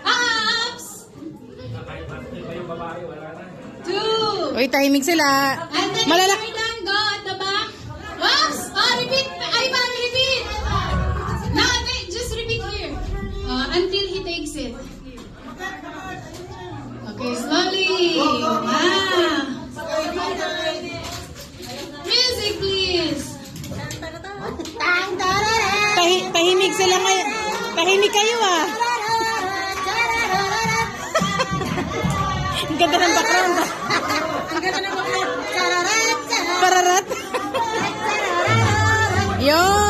Ups! 2. Uy, tahimik sila. And then Malalak. if you're done, go at the back. Ups! Oh, repeat. Ivan, repeat. No, just repeat here. Until he takes it. Okay, slowly. Music, please. Tahimik sila ngayon. Tahimik kayo ah. Ang ganda ng background. Ang ganda ng background. Chararat, chararat. Pararat. Yo.